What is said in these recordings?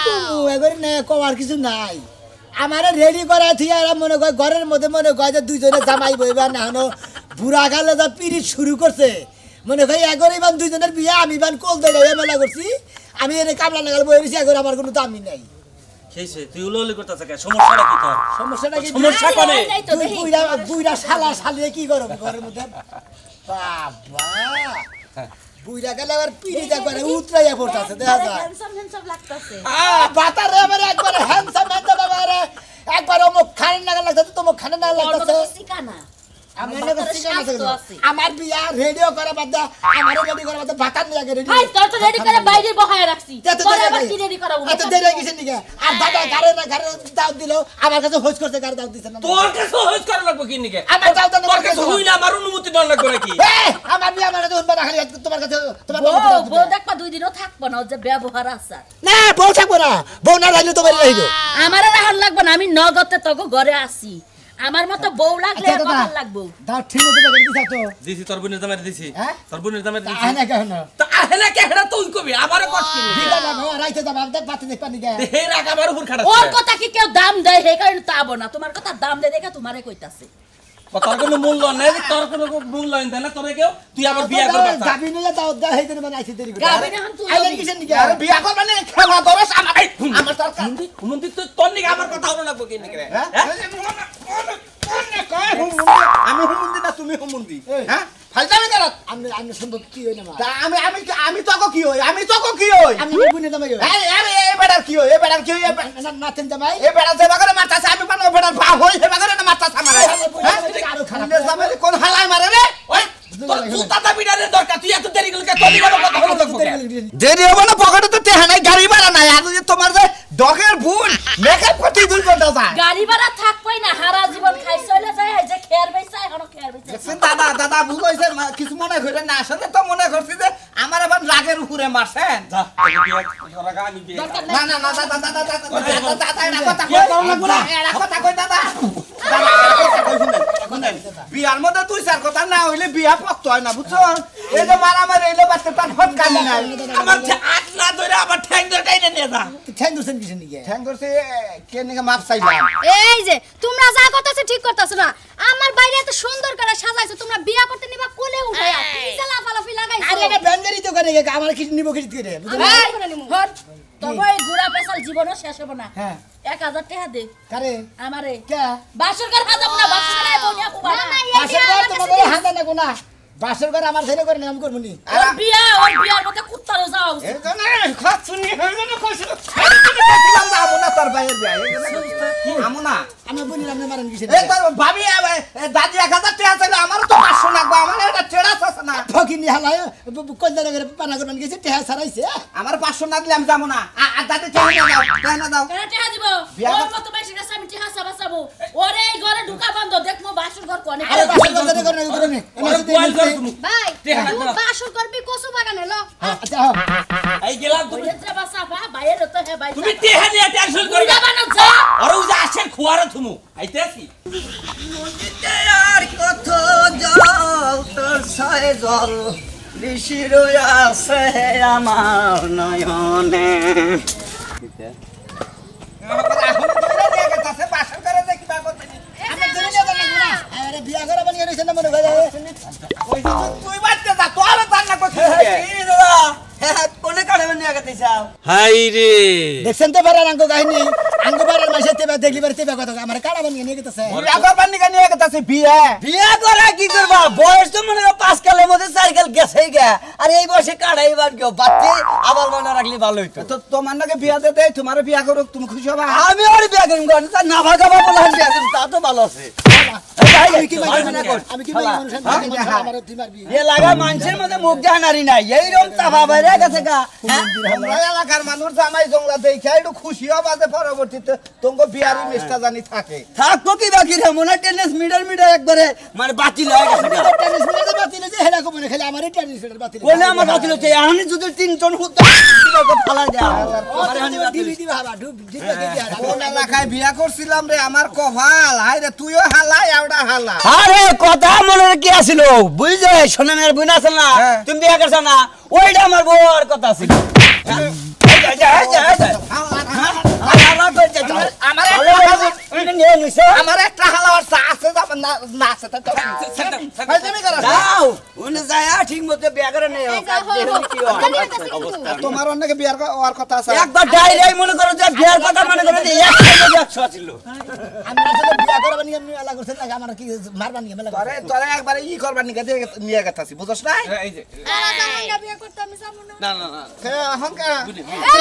কমু এগরে না কওয়ার কিছু নাই আমারে রেডি করা থিয়া আর মনে কয় ঘরের মধ্যে মনে কয় যে দুইজনে জামাই বইবা না হনো বুড়া গালে যা পিরিত শুরু করছে মনে কয় এগরে ইবান দুইজনের বিয়া আমি ইবান কোল দেই মেলা করছি আমি এর কামলা লাগাল বই রইছি এগরে আমার কোনো দামই নাই সেইছে তুই উলোলি করতেছ কে সমস্যাটা কি তোর সমস্যাটা কি সমস্যা কোনে তুই বুইরা শালা শালিয়ে কি করব ঘরের মধ্যে বাবা বুইরা গেলে আবার পিরিত একবারে উতরাইয়া পড়তাছে দেখা যায় হ্যান্ডসাম লাগতাছে বাতারে আমার একবারে হ্যান্ডসাম হ্যান্ডসাম বাবারে একবার মুখ খানে লাগা লাগতাছে তো মুখ খানে না লাগতাছে সিকানা আমার বিয়া রেডিও করে বাদ আমার রেডি করে বাদ ভাতার নিয়ে আগে রেডি হাই তোর তো রেডি করে বাইরে বহায় রাখছি তোর আবার কি রেডি করাবো এত দেরি হয়ে গেছে নিকে আর দাদা গারে না গারে দাও দিলো আমার কাছে হোজ করতে গারে দাও দিছে না তোর কাছে হোজ করা লাগবে কি নিকে আমার দাও দাও তোর কাছে হইলে আমার অনুমতি দন লাগবে নাকি আমার বিয়া আমার কাছে উঠবা না খালি তোমার কাছে তোমার বউ দেখবা দুই দিনও থাকবো না যে ব্যবহার আছে না বউ থাকবো না বউ না রাইলে তো বাইরে রাইলো আমারে রাহন লাগবে না আমি নগদে তোকে ঘরে আসি আমার মত বউ লাগলে কত লাগবো দাও ঠিক মতো করে দিছা তো দিছি তোর বোনের দামে দিছি হ্যাঁ তোর বোনের দামে দিছি আহেনা কেন তো আহেনা কেহড়া তুই কবি আমারে কষ্ট কি দিবা না গো রাইতে দাও দেখ পাতে দেখ পানি গে হে রাখ আমার উপর খাড়া ওর কথা কি কেউ দাম দেয় হে কারণে তাবো না তোমার কথা দাম দেয় দেখে তোমারে কইতাছে তোর কোনো মূল্য নাই তোর কোনো মূল্য নাই না তোরে কেউ তুই আবার বিয়া করবা গাবি নিয়ে দাও দাও হেই দিন বানাইছি দেরি করে গাবি না হন তুই আইলেন কিসের নিকে আরে বিয়া করবা না খেলা দরস আমার তোর হুমন্দি তুই তোর নিকে আমার কথা হলো লাগবে কি নিকে হ্যাঁ আমি হুমন্দি না তুমি হুমন্দি হ্যাঁ ফালতামি করত আমি সম্ভব কি হই না মা আমি তোকে কি হই আমি তোকে কি হই আমি বুনে দামাই আরে এই বেটার কি হই এই বেটার কি হই নাতেন দামাই এই বেটার সেবা করে মারতাছে আমি পানো বেটার ভা হই সেবা করে না মারতাছে আমারে আরো খারাপ জামাই কোন হালাই মারে রে ওই তোর জুতা বিড়ারে দরকার তুই এত দেরি করলি তোর দিকে কথা হলো তো দেরি হবে না পকেটে তো টেহা নাই গাড়ি ভাড়া নাই আর যে তোমার যে ডগের ভুল মেকআপ করতে 2 ঘন্টা যায় গাড়ি ভাড়া থাকবই না হারা জীবন খাই চলে যায় যে খেয়ার বেচা এখনো খেয়ার বেচা দাদা ভুল হইছে কিছু মনে করে না আসলে তো মনে করছি যে আমার আবার রাগের উপরে মারছেন যা না দাদা না কথা কই দাদা বিয়ার মধ্যে তুই স্যার কথা না হইলে বিয়া পক্ত হয় না বুঝছো এই যে মারামারি এইলে বাচ্চা তার ফট কালি নাই আমার যে আট না ধরে আবার ঠ্যাং ধরে কাইনে নিয়ে যা ঠ্যাং দছেন কিসের নিকে ঠ্যাং ধরছে কে নিকে মাপ চাইলাম এই যে তোমরা যা করতেছো ঠিক করতেছো না আমার বাইরে এত সুন্দর করে সাজাইছো তোমরা বিয়া করতে নিবা কোলে উঠায়া পিছে লাফালাফি লাগাইছো আরে এটা ব্যান্ডারি তো করে আমার কিছু নিব কিছু করে হট তবে এই গুড়া পেছাল জীবনও শেষ হবে না হ্যাঁ 1000 টাকা দে কারে আমারে কে বাসর ঘর হাজাব না বাসর ঘরে বনিয়া কুবা বাসর ঘর তোমাদের হাতে না কোনা বাসর ঘর আমার ছেলে করে আমি করব নি ওর বিয়ার মধ্যে কুত্তারও যাও এই জন্য খাচ্ছুনি এই জন্য কইছিল কইছিলাম না আমনা তোর ভাইয়ের বিয়া এই জন্য আমনা আমি বলি না মারেন কিসের এই তোর ভাবি দাদি 1000 টাকা চাইলে আমার তো 500 লাগবে আমার এটা টেড়া আছে না ফকিনি হালায় কইলা করে পানা করবেন গেছে টেহা ছাড়াইছে আমার 500 না দিলে আমি যাব না আর দাদি টাকা না দাও কেন টাকা দিব ওর মত বেশি কাছে আমি টাকা সাবাসাবো ওরে এই ঘরে ঢুকা বন্ধ দেখমু বাসর ঘর কোনে আরে বাসর ঘর করে নে ভাই তুই বাসর করবি কসু বাগানে লো আচ্ছা এই গেলাম তুমি ওরে বাসা বাইরে তো হে ভাই তুমি টেহা নিয়ে টেনশন করবে না বানো যা আর ওই যে আসেন খুয়ারে থুমু আইতেছি নদীতে আর কত জল তোর ছায় জল নিশির আছে আমার নয়নে আরে বিয়া করে বানিয়ে রইছেন না মনে হয় তুই বাচ্চা যা তোর তার না কথা কোনে কাড়ে নিয়ে গেতে চাও হাই রে দেখছেন তো পারার আঙ্গ কাহিনী আঙ্গ পারার মাসে তেবা দেখলি পারে তেবা কথা আমার কাড়া বানিয়ে নিয়ে গেতেছে বিয়া করবার নিয়ে গেতেছে বিয়া করা কি করবা বয়স তো মনে হয় 5 কালের মধ্যে 4 কাল গেছেই গে আর এই বয়সে কাড়াই বার কেউ বাচ্চা আবার মনে রাখলি ভালো হইতো তো তোমার নাকি বিয়া দিতে তোমার বিয়া করো তুমি খুশি হবা আমি আর বিয়া করিম কোন তা না ভাগাবা বলা বিয়া দিম তা তো ভালো আছে আমি কি মানুষ আমার দিমার বিয়ে এ লাগা মানুষের মধ্যে মুখ জানারি নাই এইরকম তাবা বাইরে গেছে গা আমরা এলাকার মানুষ জামাই জংলা দেখে একটু খুশি হবা যে পরবর্তীতে তোমাকে বিয়ারি মিষ্টা জানি থাকে থাকবো কি বাকি রে মনে টেনিস মিডল একবারে মানে বাতিল হয়ে গেছে টেনিস মিটার বাতিল যে হেলা কো মনে খালি আমারই টেনিস মিটার বাতিল বলে আমার বাতিল হচ্ছে আমি যদি 3 জন হুত ফালা দেয়া আরে হানি বাতিল দি বাবা ডুব ঠিক লাগে দিয়া কোন এলাকায় বিয়া করছিলাম রে আমার কপাল হাই রে তুইও হালা এওডা হালা আরে কথা মনে কি আছিল বুঝে সোনামের বুনা আছে না তুমি বিয়া করছ না ওইটা আমার বউর কথা ছিল লইছে আমার একটা হালার চা আছে যাবে না না আছে তো ফাইজলামি করা যাও উনি যায় ঠিক মতো বিয়া করে নেই তোমার অনেকে বিয়ার হওয়ার কথা আছে একবার ডাইরেক্ট মনে করো যে বিয়ার কথা মনে করো যে 100 ছিল আমি আসলে বিয়া করব নি এমনি মেলা করছেন নাকি আমার কি মারবা নি মেলা তোরে তোরে একবার ই করবার নিকে দিয়ে নিয়ে গেতাছি বুঝছস না এই যে তারা জামাইরা বিয়ে করতে আমি যাবো না। না না না হংকা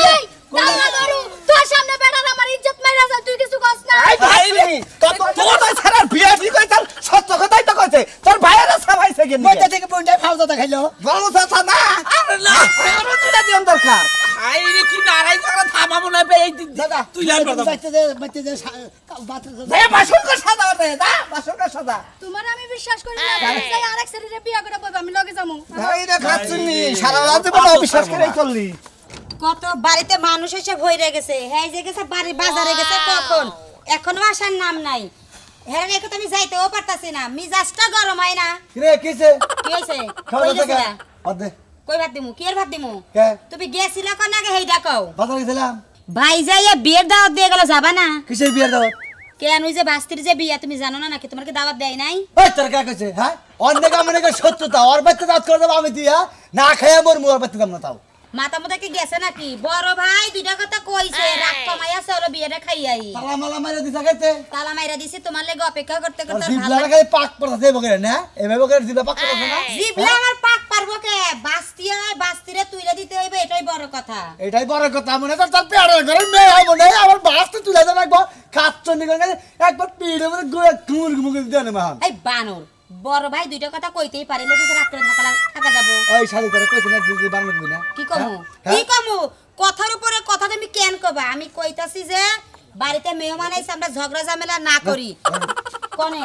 এই দাঁড়া ধরু তোর সামনে বেড়ার আমার ইজ্জত মাইরা যায় তুই কিছু কস না। এই ভাই রে তোর তো ছাড়ার বিয়া ঠিক কইতাল সত্য কথাই তো কইছে তোর ভাইয়েরা সবাইছে কেন মইটা থেকে বইটা ফাউজা দেখাইলো বড় কথা না আরে না তোর দুটা দিন দরকার আই রে কি নারাই করে থামাবো না বে এই দাদা তুই লাল কথা বাইতে যে বাথরুম দে বাসনকে সাদা দে দা বাসনকে সাদা তোমার আমি বিশ্বাস করি না তাই আরেক শরীরে বিয়ে করে বলবো আমি লগে যাবো। ভাই রে খাচ্ছুনি সারা রাত বড় বিশ্বাস করেই চললি কত বাড়িতে মানুষ এসে ভইরে গেছে হ্যাঁ যে গেছে বাড়ি বাজারে গেছে কখন এখনো আসার নাম নাই হ্যাঁ রেখে তো আমি যাইতেও পারতাছি না মিজাজটা গরম হয় না রে কিছে কি হয়েছে খাওয়া কই দাওয়া গেছিলা? অদে কই ভাত দিমু কি এর ভাত দিমু কে তুমি গেছিলা কোন আগে হেইডা কও বাজার গেছিলাম ভাই যাইয়া বিয়ের দাওয়াত দিয়ে গেল যাবা না কিসের বিয়ার দাওয়াত কেন ওই যে বাস্তির যে বিয়া তুমি জানো না নাকি তোমার কি দাওয়াত দেয় নাই ওই তোর কা কইছে হ্যাঁ অনেক মনে করে সত্যতা ওর বাচ্চা দাঁত করে দেব আমি দিয়া না খাইয়া মোর মোর বাচ্চা দাম না তাও মাথা মধ্যে কি গেছে নাকি বড় ভাই দুইটা কথা কইছে রাগ কমাইয়া চলো বিয়েটা খাইয়াই তালা মালা মারা দিছা খাইতে তালা মাইরা দিছি তোমার লাগে অপেক্ষা করতে আর করতে জিবলা ভালো লাগাই পাক পড়াতে বকে না এভাবে করে জিবলা পাক পড়াতে না জিবলা আমার পাক পারবো কে বাস্তি হয় বাস্তিরে তুইলা দিতে হইবে এটাই বড় কথা এটাই বড় কথা মনে কর তার পেয়ারা করে মেয়ে হবো না আমার বাসতে তুলে দেন একবার কাচ্চনি করে একবার পিড়ে মধ্যে গোয়া কুমুর মুখে দেন মাহান এই বানর বড় ভাই দুইটা কথা কইতেই পারে না কিন্তু রাত্রে থাকা যাবো ওই শাড়ি করে কইছে না দিদি বাংলা কই না কি কমু হ্যাঁ? কি কমু কথার উপরে কথা তুমি কেন কবা আমি কইতাছি যে বাড়িতে মেহমান আইছে আমরা ঝগড়া ঝামেলা না করি কোনে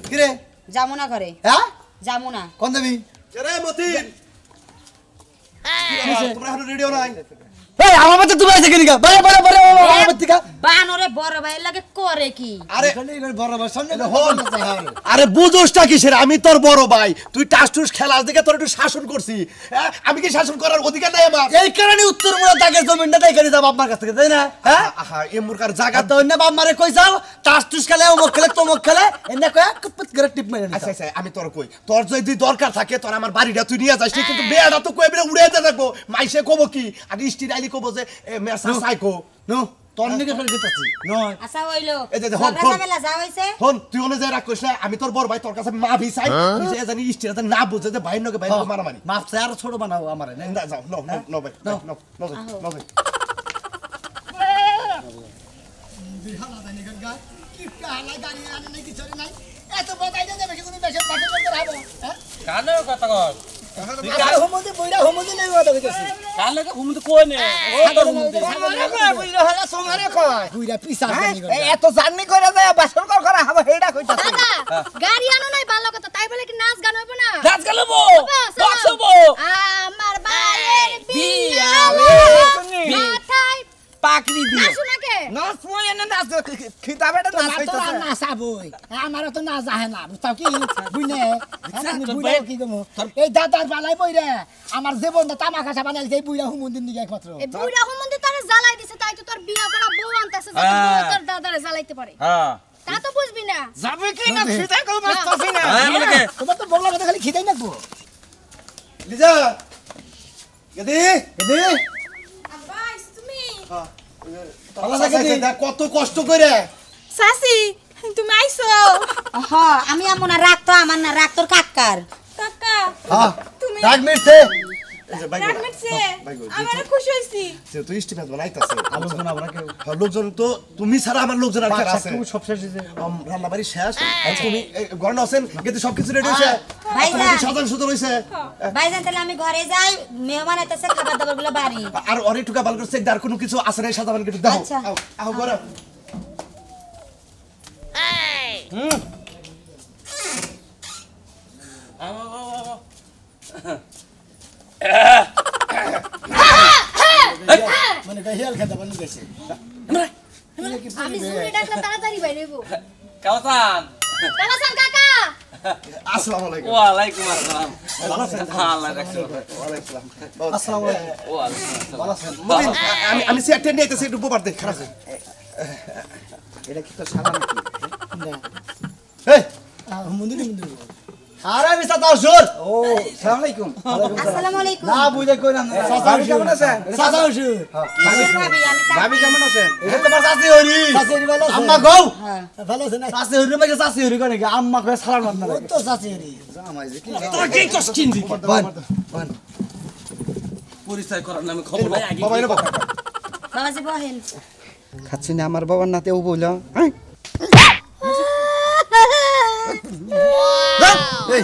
কি রে যামু না ঘরে হ্যাঁ যামু না কোন দেবি রে মতিন তোমরা এখন রেডিও নাই এই আমার মতে তুমি আইছে কেনিকা বড় বড় বড় আমার মতে কা বানরে বড় ভাই লাগে করে কি আরে বড় বড় সামনে হন আরে বুঝোসটা কিসের আমি তোর বড় ভাই তুই টাস টুস খেলাস দেখে তোর একটু শাসন করছি হ্যাঁ? আমি কি শাসন করার অধিকার নাই আমার এই কারণে উত্তর মুড়া দাগের জমিনটা তাই করে যাব আপনার কাছ থেকে তাই না হ্যাঁ আহা এমুরকার জায়গা তো অন্য বাপ মারে কই যাও টাস টুস খেলে অমুক খেলে তমুক খেলে এনে কয়া কুপত করে টিপ মেরে আচ্ছা আচ্ছা আমি তোর কই তোর যদি দরকার থাকে তোর আমার বাড়িটা তুই নিয়ে যাস কিন্তু বেয়াটা তো কই বেড়ে উড়ে যেতে থাকবো মাইসে কব কি আর স্টির আইলি কব যে মেসা সাইকো নো তোর নিকে ফেলে দিতেছি নয় আচ্ছা হইলো এই যে হন, ঝগড়া হন। ঝামেলা যা হইছে হন তুই ওনে যাই রাখ কইছ না আমি তোর বড় ভাই তোর কাছে মা ভি চাই তুই যে জানি স্টির না বুঝে যে ভাই নকে ভাই নকে মারামারি মাপ চাই আর ছোট বানাও আমারে না না যাও নো নো নো ভাই নো নো নো নো ভাই এত বতাই দেবে কি তুমি বেশি পাঠে করতে রাখবো হ্যাঁ কানে কথা কর আর হোমতে বইরা হোমতে নেই কথা কইতাছি কানে কে ঘুমতে কই নে ও তো ঘুমতে বুইরা হলা সোমারে কয় বুইরা পিছা জানি এই এত জার্নি করে যায় বাসন করা হবে হেডা কইতাছে দাদা গাড়ি আনো নাই ভালো কথা তাই বলে কি নাচ গান হইব না নাচ গালবো বক্স হবো আমার ভাইয়ের বিয়া মাথায় পাকড়ি দিয়ে শুনাকে নাচ মই এনে নাচ খিতাবেটা নাচ তোমার তো আর হইতাছে নাচা বই আমারও তো নাচ আহে না বুঝতাও কি বুঝনে আমি বুইরা কি কমু এই দাদার বালাই বইরে আমার জীবনটা তামাকাশা বানাইছে এই বুইরা হুমুন্দির নিকে একমাত্র এই বুড়া হুমন্দি তারে জ্বালাই দিছে তাই তো তোর বিয়া করা বউ আনতাছে যাতে বউ তোর দাদারে জ্বালাইতে পারে হ্যাঁ তা তো বুঝবি না যাবে কি না খিতা কল মাস্তাছি না হ্যাঁ বলে তোমার তো বগলা কথা খালি খিদাই নাকবো লিজা গদি এদি আব্বাস তুমি ভালো লাগে দি কত কষ্ট করে সাসি তুমি আইছো হ আমি আমু না রাগ তো আমার না রাগ তোর কাকার কাকা হ্যাঁ তুমি ডাক মিটছে এই যে ভাই রাগ মিটছে ভাই গো, আমার খুশি হইছি যে তুই স্টিফেন্স বানাইতাছে আলোচনা আমরা কেউ লোকজন তো তুমি ছাড়া আমার লোকজন আর কার আছে সব শেষ হয়েছে রান্না বাড়ি শেষ আর তুমি ঘরে আছেন কিন্তু সবকিছু রেডি হইছে ভাইজান। আপনার সাজান সুন্দর হইছে ভাইজান তাহলে আমি ঘরে যাই মেহমান আইতাছে খাবার দাবার গুলো বাড়ি আর অনেক টুকা ভালো করে চেক আর কোনো কিছু আছে না সাজাবেন কিন্তু দেখো আচ্ছা। আও ঘরে মানে হেল খেতে বানি গেছে আমি জুরি ডাকলে তাড়াতাড়ি বাইরে হইব কাওসান কালাসান কাকা আসসালামু আলাইকুম ওয়ালাইকুম আসসালাম ভালো আছেন আল্লাহ রাখছে ওয়ালাইকুম আসসালাম আসসালামু আলাইকুম ওয়ালাইকুম আসসালাম ভালো আছেন মতিন আমি চেয়ারটা নিয়ে আইতেছি একটু বোবার দে খারাপ এটা কি তো সারা নাকি না এই মুন্দির মুন্দির আরে মিস্টার তাওসুর ও আসসালামু আলাইকুম আসসালামু আলাইকুম না বুঝে কইলাম না ভাবি কেমন আছেন সাদা ওষু ভাবি আমি ভাবি কেমন আছেন এটা তোমার চাচি হরি চাচি ভালো আছে আম্মা গো ভালো আছে না চাচি হরি মানে চাচি হরি করে কি আম্মা কই সালাম না ও তো চাচি রে জামাই যে কি তোর কি কষ্টিন দি বান বান পরিচয় করার নামে খবর নাই আগে বাবা এনে বাবা বাবাজি বহেন খাচ্ছি না আমার বাবার নাতে ও বললো এই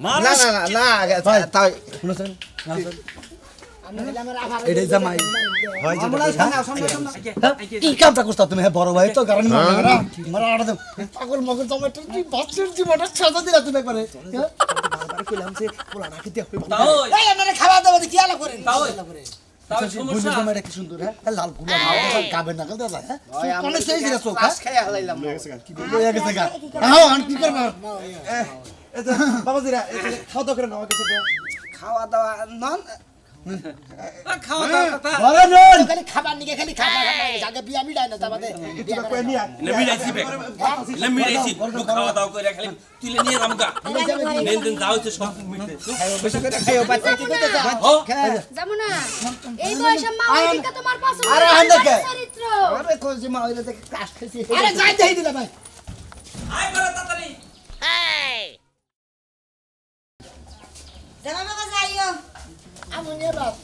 না না না না তাই শুনছেন এটাই জামাই হয় কি কামটা করছো তুমি বড় ভাই তো কারণ মারা আড়া দাও পাগল মগল টমেটো কি বাচ্চার জীবনটা সাজা দিলা তুমি করে বারবার কইলাম যে পোলা রাখি দিয়া হইব তাও এই আপনারা খাওয়া দাওয়া কি আলা করেন তাও করে তাও বুঝলি সমস্যা জামাইটা কি সুন্দর হ্যাঁ লাল গুলা গাবে না গাল দাদা হ্যাঁ কোনে সেই জিরা চোখ খাইয়া হলাইলাম কি লইয়া গেছে গা হ্যাঁ আন কি করব এটা বাবাজিরা খাওয়া দাওয়া করে নাও কিছু খাওয়া দাওয়া নন খাওয়া দাওয়া কথা বড় নন খালি খাবার নিকে খালি খাবার জায়গা বিয়া মিলাই না তাবাদে এটা কই নিয়া মিলাইছি বে মিলাইছি তুই খাওয়া দাওয়া করে খালি তুলে নিয়ে রামগা মেন দিন দাও তো সব মিটে বেশি করে খাইও বাচ্চা কি কইতে যা ও যাবো না এই বয়সে মা ওইদিকে তোমার পছন্দ আরে না, আন্দে কে? চরিত্র আরে কইছি মা হইলে দেখে কাশ খাইছি আরে যাই দেই দিলা ভাই আয় করে তাড়াতাড়ি জামা বাবা যাইও আমু নিয়ে বাপ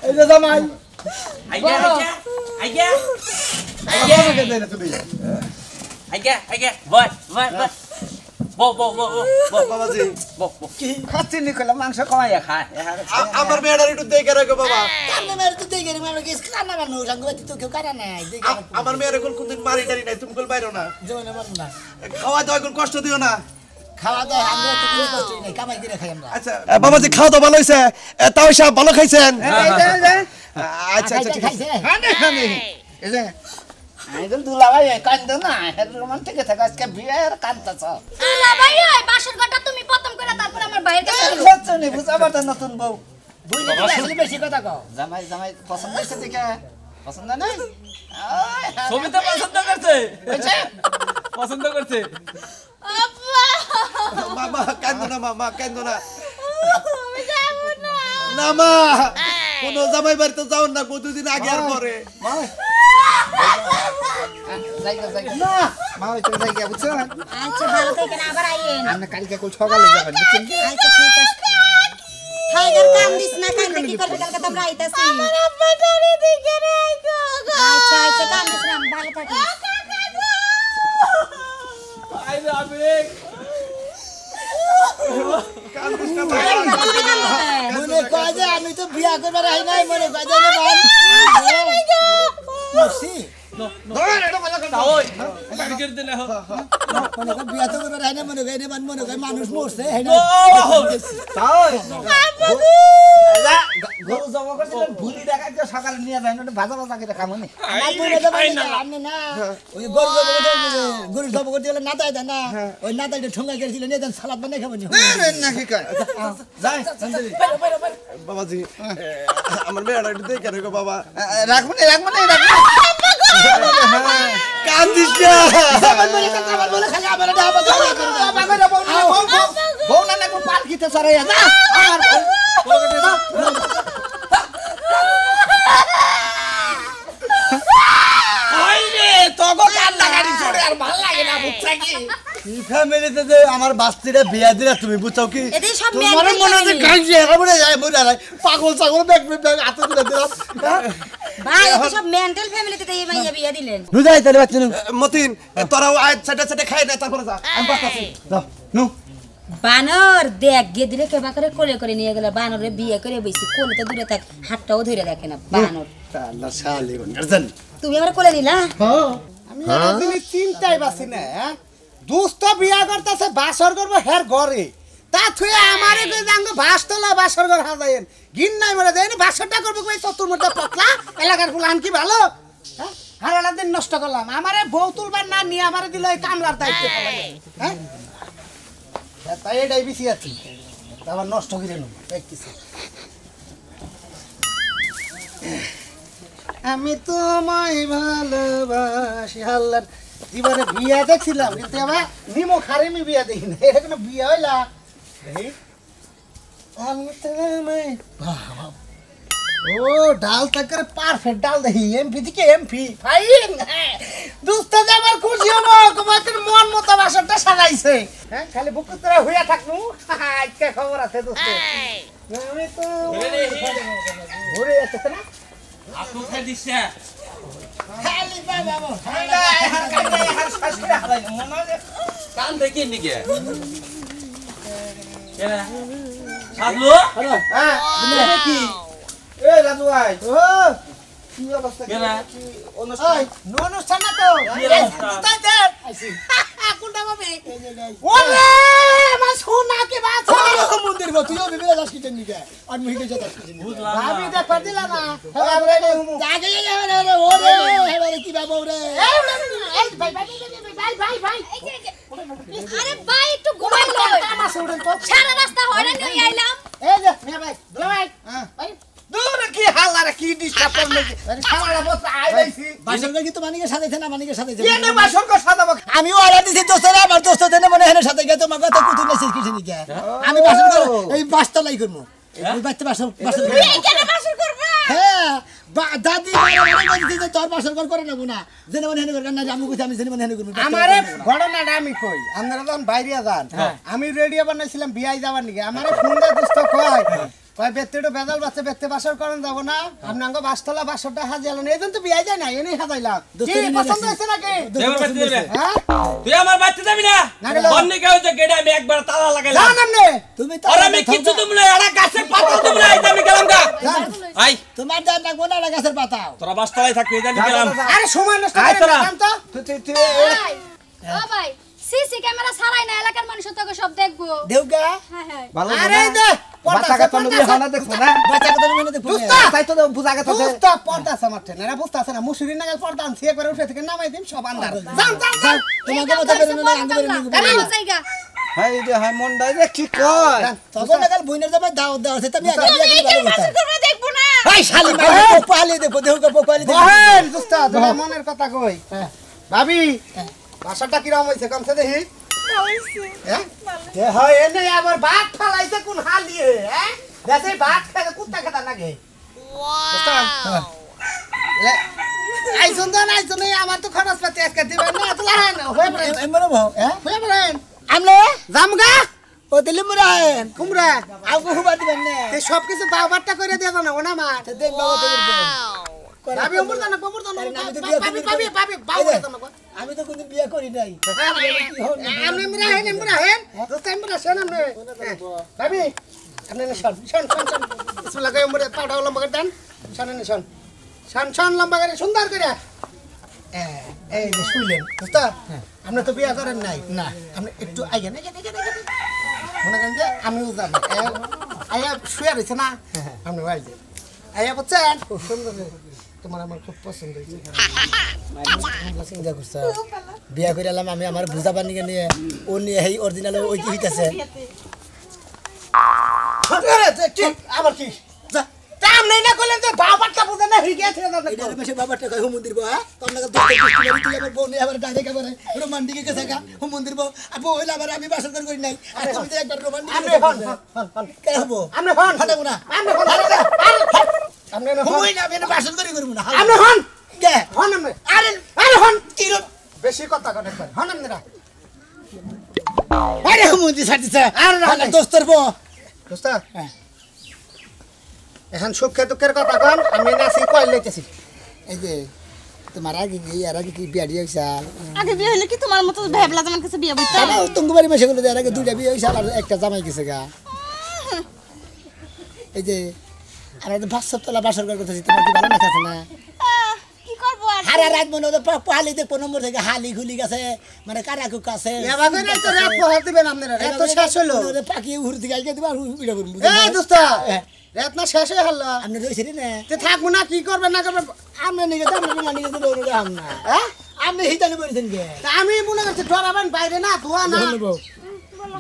এই যে জামাই আইগা আইগা আমাকে দেন তুমি আইগা বয় বো বাবাজি কি খাচ্ছি নি কইলা মাংস কমাইয়া খায় আমার মেয়েটার একটু দেখে রাখো বাবা কানে মেরে তো দেই গেরি মানে কি কানা বানো সঙ্গবতী তো কেউ কানা নাই দেই আমার মেয়ের এখন কোনদিন মারি টারি নাই তুমি কল বাইরো না জীবনে মরন না খাওয়া দাওয়া এখন কষ্ট দিও না খাওয়া দাওয়া আমরা তো কোনো কষ্ট নাই কামাই করে খাই আমরা আচ্ছা বাবাজি খাওয়া দাওয়া ভালো হইছে তাও সাহেব ভালো খাইছেন আচ্ছা আচ্ছা ঠিক আছে এই যে আইদল দুলাভাই কান্দ না এর রোমান্টিক থাকা আজকে বিয়ের কান্দছ আলা ভাই ওই বাসর ঘরটা তুমি প্রথম করে তারপর আমার বাইরে কাছে দিও। সচ্চ নি বুঝাবার তো নতুন বউ বুই না আসলে বেশি কথা কও জামাই জামাই পছন্দ হইছে দেখে পছন্দ নাই সবিতা পছন্দ করছে পছন্দ করছে মামা কান্দো না মামা কান্দো না আমি যাবো না না মা কোন জামাই বাড়িতে যাও না কতদিন আগে আর পরে জায়গা জায়গা না মা হইতে জায়গা বুঝছো আচ্ছা ভালো থেকে আবার আইয়েন আমরা কালকে কোন সকালে যাবেন বুঝছেন কি আচ্ছা ঠিক আছে টাইগার কাম দিস না কান্দে কি করবে কালকে তোমরা আইতাছি আমার আব্বা ধরে দিকে রাখো আচ্ছা আচ্ছা কাম দিস না ভালো থাকিস আইবে আবেগ কান্দিস না মনে কয় যে আমি তো বিয়া করবার আই নাই মনে কয় যে না বান মরছি ওই ক্রিকেট দিলে হ মনে কয় বিয়া তো করবার আই নাই মনে কয় না মনে কয় মানুষ মরছে হ্যাঁ তাও গরু জমা করছিলেন ভুলি দেখাই তো সকালে নিয়ে যায় না ভাজা ভাজা করে খামনি আপনি না ওই গরু জব করতে গেলে নাতাই দেন না ওই নাতাইটা ঠোঙ্গা করেছিল নিয়ে দেন সালাদ বানাই খাবেন নাকি কয় যাই বাবাজি আমার মেয়েটা একটু দেখে রাখো বাবা রাখমনি কান্দিস না বউ না কোন পালকিতে সরাইয়া যা আমার আইবে তোগো কান লাগানি ছড়ে আর ভাল লাগে না বুঝছা কি ফ্যামিলিতে যে আমার বাস্তিটা বিয়া দিলা তুমি বুঝছো কি এদের সব তোমার মেন্টাল মনে হয় গাইছে এরা মনে যায় মরে যায় পাগল ছাগল ব্যাগ হাতে তুলে দিলাম ভাই এদের সব মেন্টাল ফ্যামিলিতে তাই মাইয়া বিয়া দিলেন নুজাই তাহলে বাচ্চা মতিন তোরাও আয় সেটা সেটা খাই না তারপরে যা আমি পাঠাচ্ছি দাও নু বানর দেখ গেদরে কেবা করে কোলে করে নিয়ে গেল বানরে বিয়ে করে বইছি কোলে তো দূরে থাক হাতটাও ধরে দেখে না বানর আল্লাহ শালি গর্জন তুমি আমার কোলে নিলা আমি একদিন চিন্তায় বাসি না দুষ্ট বিয়া করতেছে বাসর করবো হের ঘরে তা থুয়ে আমারে কই জাঙ্গ ভাসতলা বাসর ঘর হাজাইন গিন নাই মরে যায় বাসরটা করবো কই চতুর মধ্যে পতলা এলাকার ফুলান কি ভালো হারালা দিন নষ্ট করলাম আমারে বউ তুলবার না নিয়ে আমারে দিল এই কামলার দায়িত্ব হ্যাঁ তাই এটাই বেশি আছি আবার নষ্ট করে নেব কিছু আমি তোমায় ভালোবাসি আল্লাহর জীবনে বিয়া দেখছিলাম কিন্তু আবার নিমো খারিমি বিয়া দেখি না এটা কোনো বিয়া হইলা আমি তোমায় ও ডাল তাকার পারফেক্ট ডাল দেখি এমপি থেকে এমপি ফাইন দোস্ত আমার খুশি হলো তোমাদের মন মতো বাসনটা সাজাইছে হ্যাঁ খালি বুক তোরা হইয়া থাকনু আজকে খবর আছে দোস্ত আমি তো ঘুরে যাচ্ছে না আপু খাই দিছে খালি বাবা কান দেখি নিকে কেনা সাজলো হ্যাঁ কি এ রাজু ভাই ও কি অবস্থা কেনা অনুষ্ঠান অনুষ্ঠান না তো কি অবস্থা? তাই কোনটা পাবে ওরে আমার সোনা কে বাত মন্দির গো তুইও বিবিলা যাস কিচেন নিকে আর মুহিকে যাস কিচেন বুঝলাম ভাবি দেখ দিলা না আমরা রে আগে রে ওরে হেবারে কি বাবা ওরে এই ভাই ভাই আরে ভাই একটু ঘুমাই লই আমার সোডেন তো সারা রাস্তা হয়রান হয়ে আইলাম এই যে মিয়া ভাই দুলা ভাই ভাই দূর কি হালারে কি ডিস্টার্ব করলে শালা বস আই যাইছি বাসনটা কি তো মানিকের সাথে না মানিকের সাথে এনে বাসন কো সাদাব আমি অর্ডার দিছি দোস্তরা আমার দোস্ত দেনে মনে হেনে সাথে গেছে তোমার কথা কুতুন মেসেজ কিছে নিকে আমি বাসন করে এই বাসতলাই করব এই বাইতে বাসন কেন বাসন করবা হ্যাঁ দাদি বাবা দিছে যে তোর বাসন করে নেব না জেনে মনে হেনে করব না আমি কইছি আমি জেনে মনে হেনে করব আমারে ঘটনাটা আমি কই আপনারা যখন বাইরে যান আমি রেডিও বানাইছিলাম বিয়াই যাবার নিকে আমারে ফোন দে দোস্ত কয় বেত্তেটো বেদাল বাচ্চা বেত্তে বাসর করেন যাব না আপনাঙ্গ বাসতলা বাসরটা হাজাইলেন এইজন তো বিয়াই যায় না এনে হাজাইলাম কি পছন্দ হইছে নাকি দেবার বাড়িতে যাবে হ্যাঁ তুই আমার বাড়িতে যাবি না বন্নি কে হইছে গেডা আমি একবার তালা লাগাইলাম জান আমনে তুমি আর আমি কিছু তোমরা এরা গাছের পাতা তোমরা আইতে আমি গেলাম গা আই তোমার দান লাগবো না গাছের পাতা তোরা বাসতলায় থাকবি জানি গেলাম আরে সময় নষ্ট আয় করে তোরা। না জান তো তুই ভাই ও ভাই সিসি ক্যামেরা ছাড়াই না এলাকার মানুষ তো সব দেখবো দেউগা হ্যাঁ হ্যাঁ আরে দে বাচ্চাকে তো নবি হানা দেখো না বাচ্চা কথা মনে দেখো তাই তো বুঝা গেছে বুঝতা পর্দা আছে মাঠে না বুঝতা আছে না মুসুরি নাগাল পর্দা আনছি একবার উঠে থেকে নামাই দিম সব আন্দার জান তোমাকে মতো বেরোনো না আঙ্গ বেরোনো কেন জায়গা হাই রে হাই মন্ডাই রে কি কয় তখন নাগাল বইনের যাবে দাও দাও সেটা আমি আগে দিয়ে ভালো কথা করবে দেখবো না ভাই শালি মাই পোপালি দেখো দেউগা পোপালি দেখো বহেন দুস্তা তোমার মনের কথা কই ভাবি ভাষাটা কিরম হইছে কমছে দেখি হ্যাঁ দে হয় এনে আবার ভাত ফালাইছে কোন হালিয়ে হ্যাঁ দেশে ভাত খায় কুত্তা খেতা লাগে ওয়াও আই সুন্দর আই সুন্দর আমার তো খরচ পাতি আজকে দিবেন না তো লাহেন হয়ে পড়েন এমন ভাও হ্যাঁ হয়ে পড়েন আমলে জামগা ও দিলে মুরান কুমড়া আউগো হুবা দিবেন না এই সব কিছু বাবারটা করে দিয়ে দাও না ওনা মা দেন বাবা দেব ভাবি অমর দানা ভাবি আমি তো কোনদিন বিয়ে করি নাই আমনে মুরা হেন দোস্ত মুরা শোন আমনে ভাবি আমনে শোন বিসমিল্লাহ কই মুরা পাড়া লম্বা করে দেন শোন লম্বা করে সুন্দর করে এই যে শুইলেন দোস্ত আপনি তো বিয়ে করেন নাই না আপনি একটু আইগেন মনে করেন যে আমিও যাব আয়া শুয়ে রয়েছে না আপনি ভাই আয়া বলছেন খুব সুন্দর তোমার আমার খুব পছন্দ হয়েছে চিন্তা করছো বিয়া করে এলাম আমি আমার বুঝা পানি নিয়ে ও নিয়ে এই অরিজিনাল ওই কি হইতাছে আবার কি দাম নেই না কইলেন যে বাবারটা বুঝে না হিগে থেকে দাও এটার পাশে বাবাটা কই হুম মন্দির বো হ্যাঁ তোর লাগা দোস্ত কিস্তি তুই আমার বউ নিয়ে আবার ডাইরেক্ট আবার রোমান্টিকে গেছে গা হুম মন্দির বো আর বউ হইলা আবার আমি বাসন করি নাই আর তুমি তো একবার রোমান্টিক আমনে হন কে হবো আমনে হন ফাটাবো না আমনে হন আমনে হন হই না আমি বাসন করবো না আমনে হন কে হন আমনে আরে হন কিরো বেশি কথা কন একবার হন আমনেরা আরে হুম মন্দির ছাড়তেছে আরে দোস্তর বো দোস্ত এখন সুখে দুঃখের কথা কন আমি নাসি কই লইতেছি এই যে তোমার আগে কি আর আগে কি বিয়া দিয়ে হইছাল আগে বিয়ে হইলে কি তোমার মতো ভেবলা তোমার কাছে বিয়ে বইতা তাহলে তুমি বাড়ি মাসে গুলো আর আগে দুইটা বিয়ে হইছাল আর একটা জামাই গেছে গা এই যে আর একটা 5 সপ্তাহ বাসর করার কথা তোমার কি ভালো না আছে না কি করব আর হারা রাত মনে হতো পাহালি দেখবো নম্বর থেকে হালি খুলি গেছে মানে কারাকুক আছে এবার করে তো রাত পোহার দিবেন আপনারা রাত তো শেষ হলো পাখি উড় দিকে আইকে দিবা উড়ে পড়বো এই দোস্ত রাত না শেষ হয়ে হলো আপনি রয়েছেন না তে থাকবো না কি করবেন না করবেন আপনি নিকে তো আপনি না নিকে তো আম না হ্যাঁ আপনি হিতানি বলেছেন কে তা আমি মনে করছি ডরাবেন বাইরে না ধোয়া না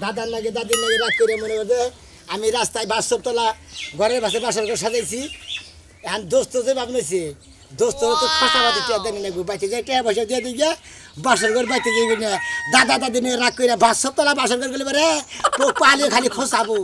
দাদার লাগে দাদির লাগে রাত করে মনে করছে আমি রাস্তায় বাসতলা ঘরের পাশে বাসার ঘর সাজাইছি এখন দোস্ত যে ভাবনেছি দোস্ত তো খসাবাদি টিয়া দেনি লাগবে বাইতে যাই টিয়া পয়সা দিয়ে দিই গিয়া বাসার ঘর বাইতে যাইবে না দাদা দাদি নিয়ে রাগ করে বাসতলা বাসার ঘর গেলে পারে পালিয়ে খালি খসাবো